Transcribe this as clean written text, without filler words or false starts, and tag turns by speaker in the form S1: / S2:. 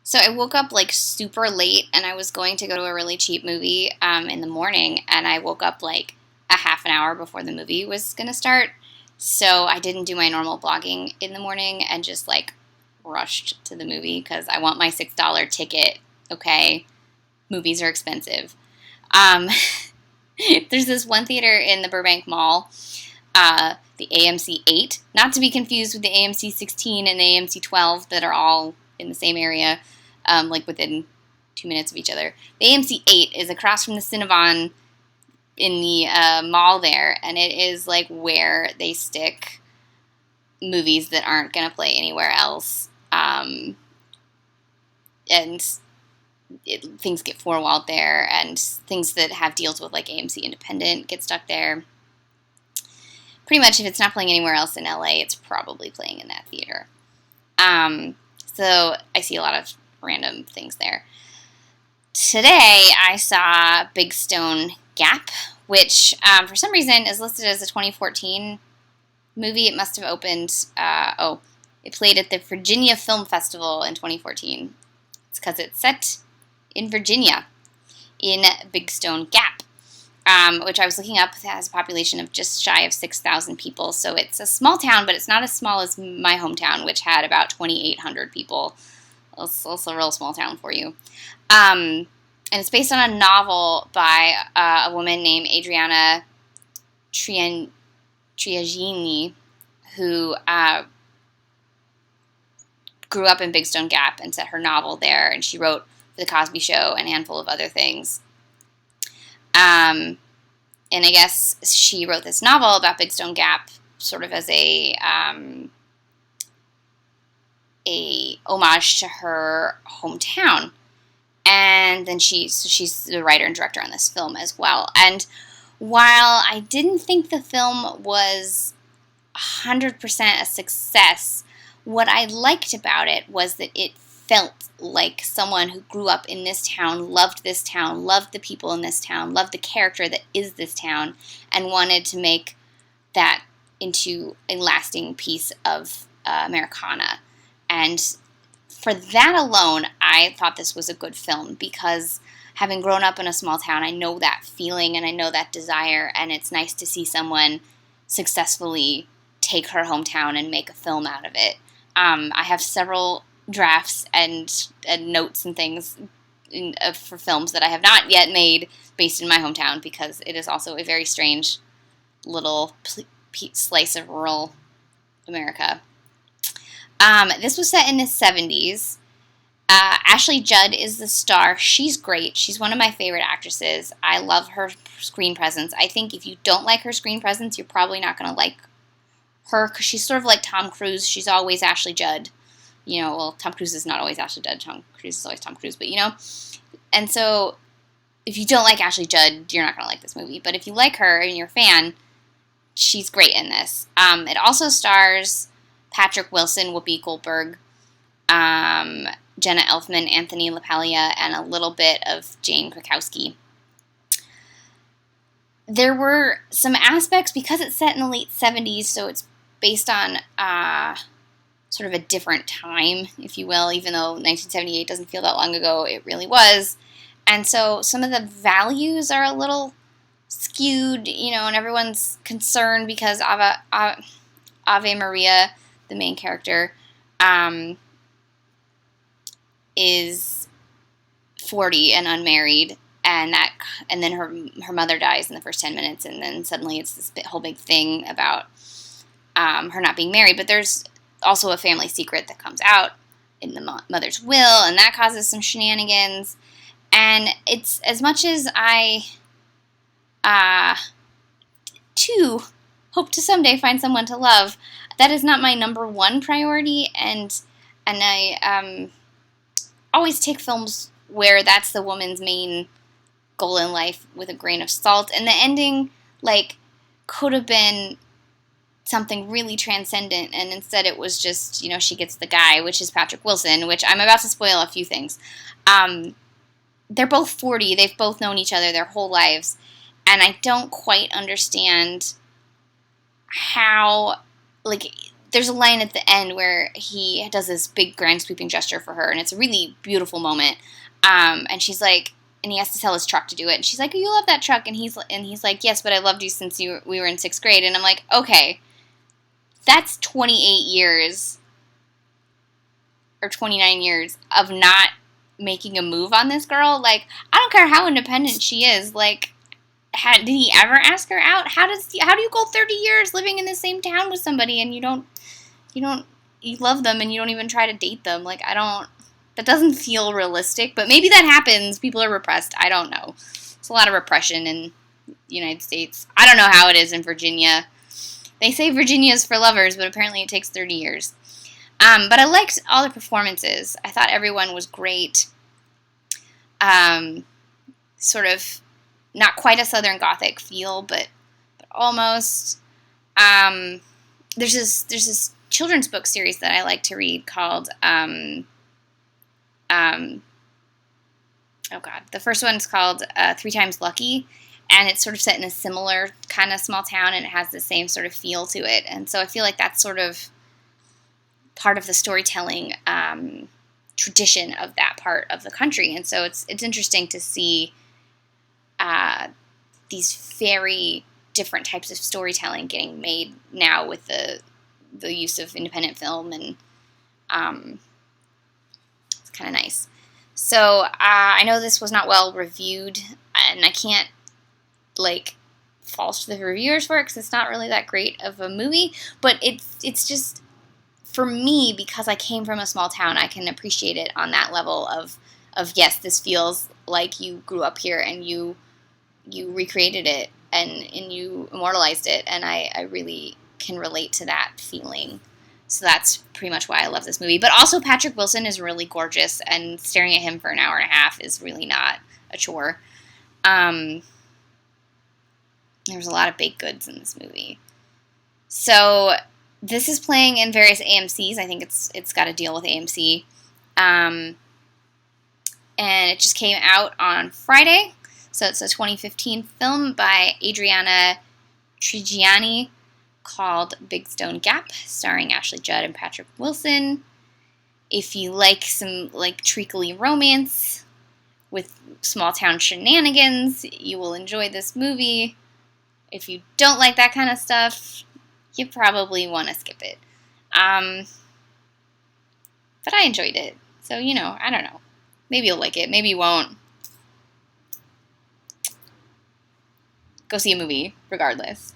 S1: So I woke up like super late and I was going to go to a really cheap movie in the morning, and I woke up like a half an hour before the movie was going to start. So I didn't do my normal blogging in the morning and just like rushed to the movie because I want my $6 ticket. Okay, movies are expensive. Um, there's this one theater in the Burbank Mall, the AMC 8, not to be confused with the AMC 16 and the AMC 12 that are all in the same area, like within 2 minutes of each other. The AMC 8 is across from the Cinnabon in the mall there, and it is like where they stick movies that aren't going to play anywhere else. And things get four-walled there, and things that have deals with like AMC Independent get stuck there. Pretty much if it's not playing anywhere else in LA, it's probably playing in that theater. So I see a lot of random things there. Today I saw Big Stone Gap, which for some reason is listed as a 2014 movie. It must have opened, it played at the Virginia Film Festival in 2014. It's because it's set in Virginia, in Big Stone Gap, which I was looking up. It has a population of just shy of 6,000 people. So it's a small town, but it's not as small as my hometown, which had about 2,800 people. It's also a real small town for you. And it's based on a novel by a woman named Adriana Trigiani, who grew up in Big Stone Gap and set her novel there, and she wrote for The Cosby Show and a handful of other things. And I guess she wrote this novel about Big Stone Gap sort of as a homage to her hometown. And then she's the writer and director on this film as well. And while I didn't think the film was 100% a success, what I liked about it was that it felt like someone who grew up in this town, loved the people in this town, loved the character that is this town, and wanted to make that into a lasting piece of Americana. And for that alone, I thought this was a good film because having grown up in a small town, I know that feeling and I know that desire, and it's nice to see someone successfully take her hometown and make a film out of it. I have several drafts and notes and things for films that I have not yet made based in my hometown because it is also a very strange little slice of rural America. This was set in the 70s. Ashley Judd is the star. She's great. She's one of my favorite actresses. I love her screen presence. I think if you don't like her screen presence, you're probably not going to like her because she's sort of like Tom Cruise. She's always Ashley Judd. You know, well, Tom Cruise is not always Ashley Judd. Tom Cruise is always Tom Cruise, but you know. And so if you don't like Ashley Judd, you're not going to like this movie. But if you like her and you're a fan, she's great in this. It also stars Patrick Wilson, Whoopi Goldberg, Jenna Elfman, Anthony LaPaglia, and a little bit of Jane Krakowski. There were some aspects, because it's set in the late 70s, so it's based on sort of a different time, if you will, even though 1978 doesn't feel that long ago, it really was. And so some of the values are a little skewed, you know, and everyone's concerned because Ave Maria, the main character, is 40 and unmarried, and then her mother dies in the first 10 minutes, and then suddenly it's this whole big thing about her not being married. But there's also a family secret that comes out in the mother's will, and that causes some shenanigans. And it's, as much as I too hope to someday find someone to love, that is not my number one priority, and I always take films where that's the woman's main goal in life with a grain of salt, and the ending, like, could have been something really transcendent, and instead it was just, you know, she gets the guy, which is Patrick Wilson, which I'm about to spoil a few things. They're both 40, they've both known each other their whole lives, and I don't quite understand how, like, there's a line at the end where he does this big grand sweeping gesture for her, and it's a really beautiful moment. And she's like, and he has to tell his truck to do it, and she's like, "Oh, you love that truck," and he's like, "Yes, but I loved you since we were in 6th grade." And I'm like, okay, that's 28 years or 29 years of not making a move on this girl. Like, I don't care how independent she is. Like, did he ever ask her out? How do you go 30 years living in the same town with somebody and you love them and you don't even try to date them? Like, that doesn't feel realistic, but maybe that happens. People are repressed. I don't know. There's a lot of repression in the United States. I don't know how it is in Virginia. They say Virginia's for lovers, but apparently it takes 30 years. But I liked all the performances. I thought everyone was great. Sort of not quite a Southern Gothic feel, but almost. There's this children's book series that I like to read called oh god, the first one's called 3 Times Lucky, and it's sort of set in a similar kind of small town, and it has the same sort of feel to it. And so I feel like that's sort of part of the storytelling tradition of that part of the country. And so it's interesting to see these very different types of storytelling getting made now with the use of independent film, and it's kind of nice. So I know this was not well reviewed, and I can't fault the reviewers for it because it's not really that great of a movie. But it's just, for me, because I came from a small town, I can appreciate it on that level of yes, this feels like you grew up here and you recreated it and you immortalized it, and I really can relate to that feeling. So that's pretty much why I love this movie. But also Patrick Wilson is really gorgeous, and staring at him for an hour and a half is really not a chore. There's a lot of baked goods in this movie. So this is playing in various AMCs. I think it's got a deal with AMC. And it just came out on Friday. So it's a 2015 film by Adriana Trigiani called Big Stone Gap, starring Ashley Judd and Patrick Wilson. If you like some treacly romance with small town shenanigans, you will enjoy this movie. If you don't like that kind of stuff, you probably want to skip it. But I enjoyed it. So, I don't know. Maybe you'll like it. Maybe you won't. Go see a movie, regardless.